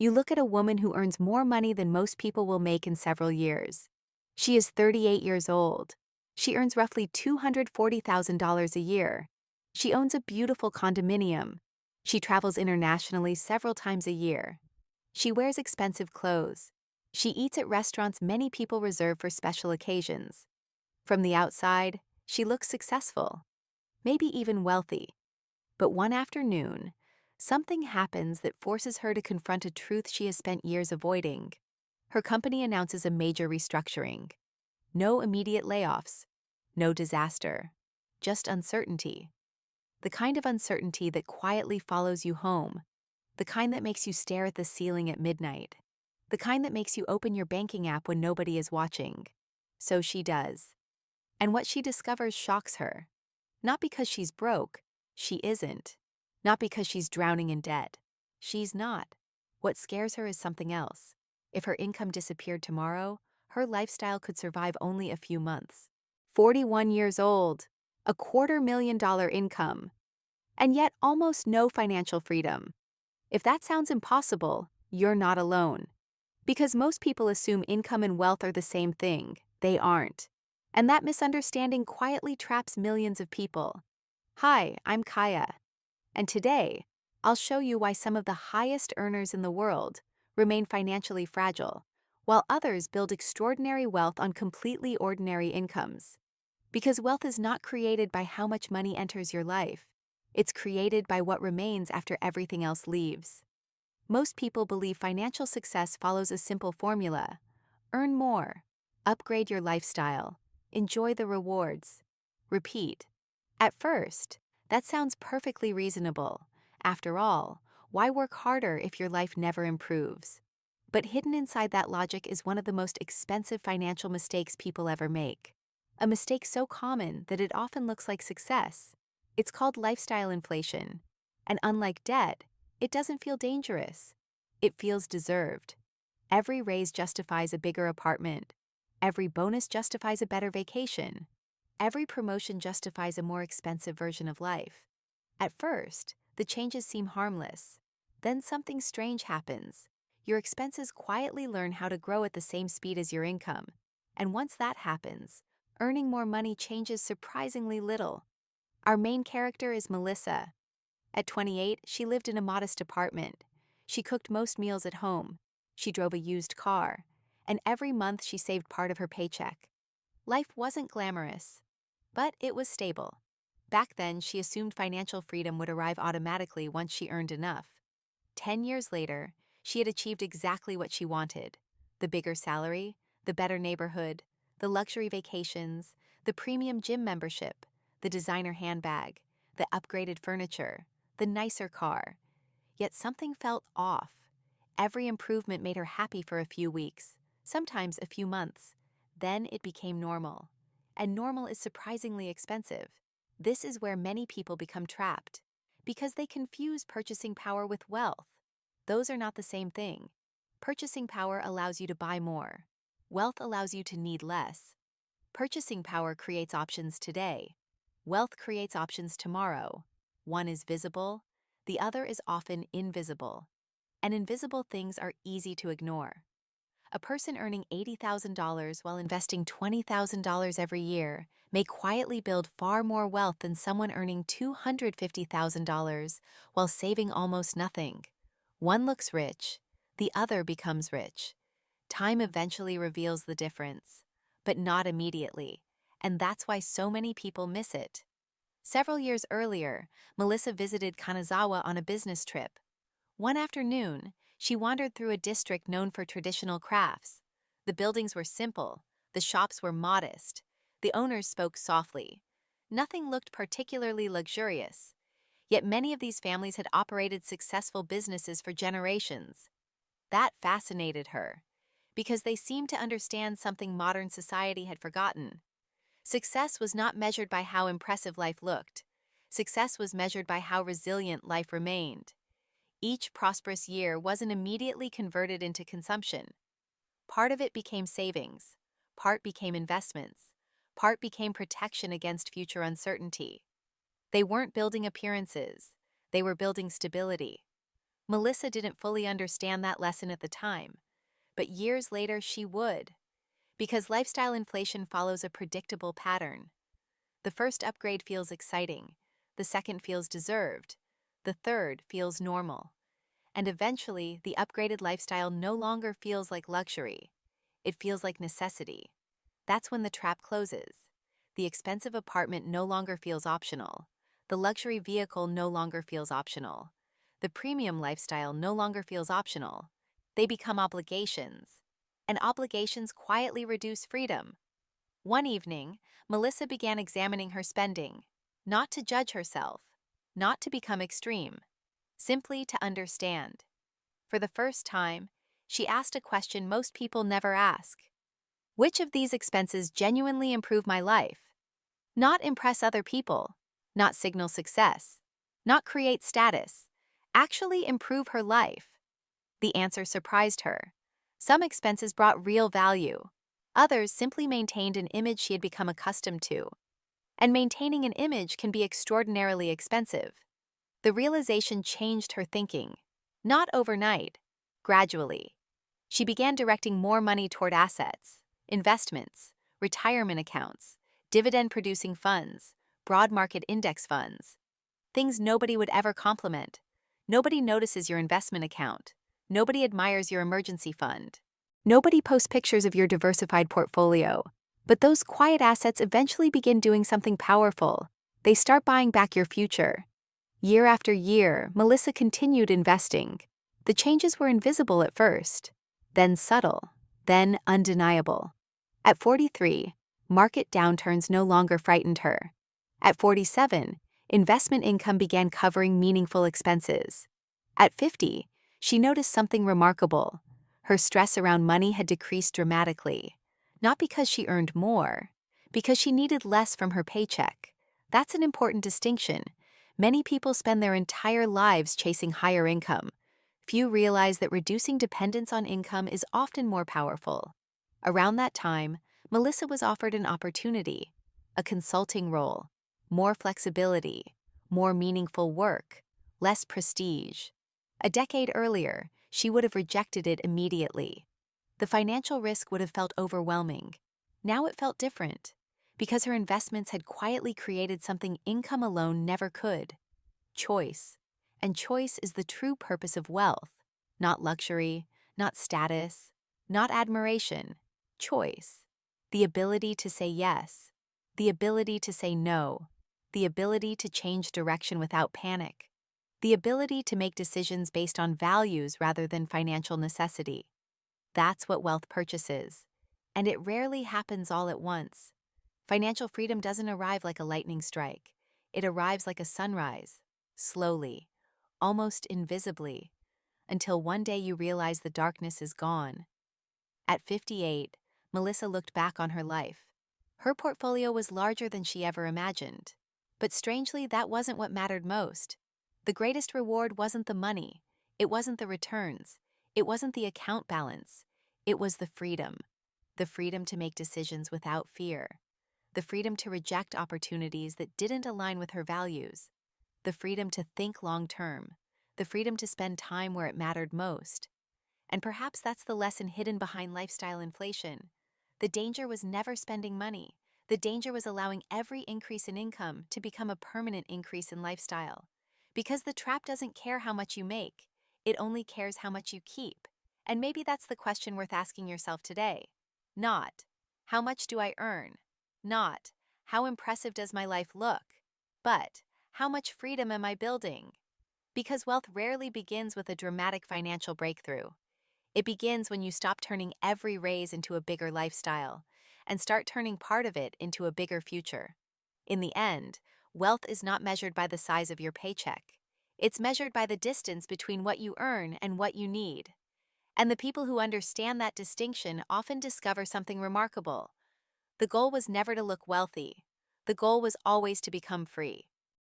You look at a woman who earns more money than most people will make in several years. She is 38 years old. She earns roughly $240,000 a year. She owns a beautiful condominium. She travels internationally several times a year. She wears expensive clothes. She eats at restaurants many people reserve for special occasions. From the outside, she looks successful, maybe even wealthy. But one afternoon, something happens that forces her to confront a truth she has spent years avoiding. Her company announces a major restructuring. No immediate layoffs, no disaster, just uncertainty. The kind of uncertainty that quietly follows you home, the kind that makes you stare at the ceiling at midnight, the kind that makes you open your banking app when nobody is watching. So she does. And what she discovers shocks her. Not because she's broke, she isn't. Not because she's drowning in debt. She's not. What scares her is something else. If her income disappeared tomorrow, her lifestyle could survive only a few months. 41 years old, $250,000 income, and yet almost no financial freedom. If that sounds impossible, you're not alone. Because most people assume income and wealth are the same thing, they aren't. And that misunderstanding quietly traps millions of people. Hi, I'm Kaya. And today, I'll show you why some of the highest earners in the world remain financially fragile, while others build extraordinary wealth on completely ordinary incomes. Because wealth is not created by how much money enters your life. It's created by what remains after everything else leaves. Most people believe financial success follows a simple formula. Earn more, upgrade your lifestyle, enjoy the rewards, repeat. At first, that sounds perfectly reasonable. After all, why work harder if your life never improves? But hidden inside that logic is one of the most expensive financial mistakes people ever make. A mistake so common that it often looks like success. It's called lifestyle inflation. And unlike debt, it doesn't feel dangerous. It feels deserved. Every raise justifies a bigger apartment. Every bonus justifies a better vacation. Every promotion justifies a more expensive version of life. At first, the changes seem harmless. Then something strange happens. Your expenses quietly learn how to grow at the same speed as your income. And once that happens, earning more money changes surprisingly little. Our main character is Melissa. At 28, she lived in a modest apartment. She cooked most meals at home. She drove a used car. And every month she saved part of her paycheck. Life wasn't glamorous, but it was stable. Back then, she assumed financial freedom would arrive automatically once she earned enough. 10 years later, she had achieved exactly what she wanted. The bigger salary, the better neighborhood, the luxury vacations, the premium gym membership, the designer handbag, the upgraded furniture, the nicer car. Yet something felt off. Every improvement made her happy for a few weeks, sometimes a few months. Then it became normal. And normal is surprisingly expensive. This is where many people become trapped. Because they confuse purchasing power with wealth. Those are not the same thing. Purchasing power allows you to buy more. Wealth allows you to need less. Purchasing power creates options today. Wealth creates options tomorrow. One is visible, the other is often invisible. And invisible things are easy to ignore. A person earning $80,000 while investing $20,000 every year may quietly build far more wealth than someone earning $250,000 while saving almost nothing. One looks rich, the other becomes rich. Time eventually reveals the difference, but not immediately, and that's why so many people miss it. Several years earlier, Melissa visited Kanazawa on a business trip. One afternoon, she wandered through a district known for traditional crafts. The buildings were simple, the shops were modest, the owners spoke softly. Nothing looked particularly luxurious, yet many of these families had operated successful businesses for generations. That fascinated her, because they seemed to understand something modern society had forgotten. Success was not measured by how impressive life looked. Success was measured by how resilient life remained. Each prosperous year wasn't immediately converted into consumption. Part of it became savings, part became investments, part became protection against future uncertainty. They weren't building appearances, they were building stability. Melissa didn't fully understand that lesson at the time, but years later she would, because lifestyle inflation follows a predictable pattern. The first upgrade feels exciting, the second feels deserved, the third feels normal. And eventually, the upgraded lifestyle no longer feels like luxury. It feels like necessity. That's when the trap closes. The expensive apartment no longer feels optional. The luxury vehicle no longer feels optional. The premium lifestyle no longer feels optional. They become obligations. And obligations quietly reduce freedom. One evening, Melissa began examining her spending, not to judge herself, not to become extreme, simply to understand. For the first time, she asked a question most people never ask. Which of these expenses genuinely improve my life? Not impress other people, not signal success, not create status, actually improve her life. The answer surprised her. Some expenses brought real value. Others simply maintained an image she had become accustomed to. And maintaining an image can be extraordinarily expensive. The realization changed her thinking. Not overnight, gradually. She began directing more money toward assets, investments, retirement accounts, dividend-producing funds, broad market index funds. Things nobody would ever compliment. Nobody notices your investment account. Nobody admires your emergency fund. Nobody posts pictures of your diversified portfolio. But those quiet assets eventually begin doing something powerful. They start buying back your future. Year after year, Melissa continued investing. The changes were invisible at first, then subtle, then undeniable. At 43, market downturns no longer frightened her. At 47, investment income began covering meaningful expenses. At 50, she noticed something remarkable. Her stress around money had decreased dramatically. Not because she earned more, because she needed less from her paycheck. That's an important distinction. Many people spend their entire lives chasing higher income. Few realize that reducing dependence on income is often more powerful. Around that time, Melissa was offered an opportunity, a consulting role, more flexibility, more meaningful work, less prestige. A decade earlier, she would have rejected it immediately. The financial risk would have felt overwhelming. Now it felt different, because her investments had quietly created something income alone never could: choice. And choice is the true purpose of wealth, not luxury, not status, not admiration. Choice. The ability to say yes, the ability to say no, the ability to change direction without panic, the ability to make decisions based on values rather than financial necessity. That's what wealth purchases, and it rarely happens all at once. Financial freedom doesn't arrive like a lightning strike. It arrives like a sunrise, slowly, almost invisibly, until one day you realize the darkness is gone. At 58, Melissa looked back on her life. Her portfolio was larger than she ever imagined. But strangely, that wasn't what mattered most. The greatest reward wasn't the money. It wasn't the returns. It wasn't the account balance. It was the freedom. The freedom to make decisions without fear. The freedom to reject opportunities that didn't align with her values. The freedom to think long-term. The freedom to spend time where it mattered most. And perhaps that's the lesson hidden behind lifestyle inflation. The danger was never spending money. The danger was allowing every increase in income to become a permanent increase in lifestyle. Because the trap doesn't care how much you make. It only cares how much you keep. And maybe that's the question worth asking yourself today. Not, how much do I earn? Not, how impressive does my life look? But, how much freedom am I building? Because wealth rarely begins with a dramatic financial breakthrough. It begins when you stop turning every raise into a bigger lifestyle and start turning part of it into a bigger future. In the end, wealth is not measured by the size of your paycheck. It's measured by the distance between what you earn and what you need. And the people who understand that distinction often discover something remarkable. The goal was never to look wealthy. The goal was always to become free.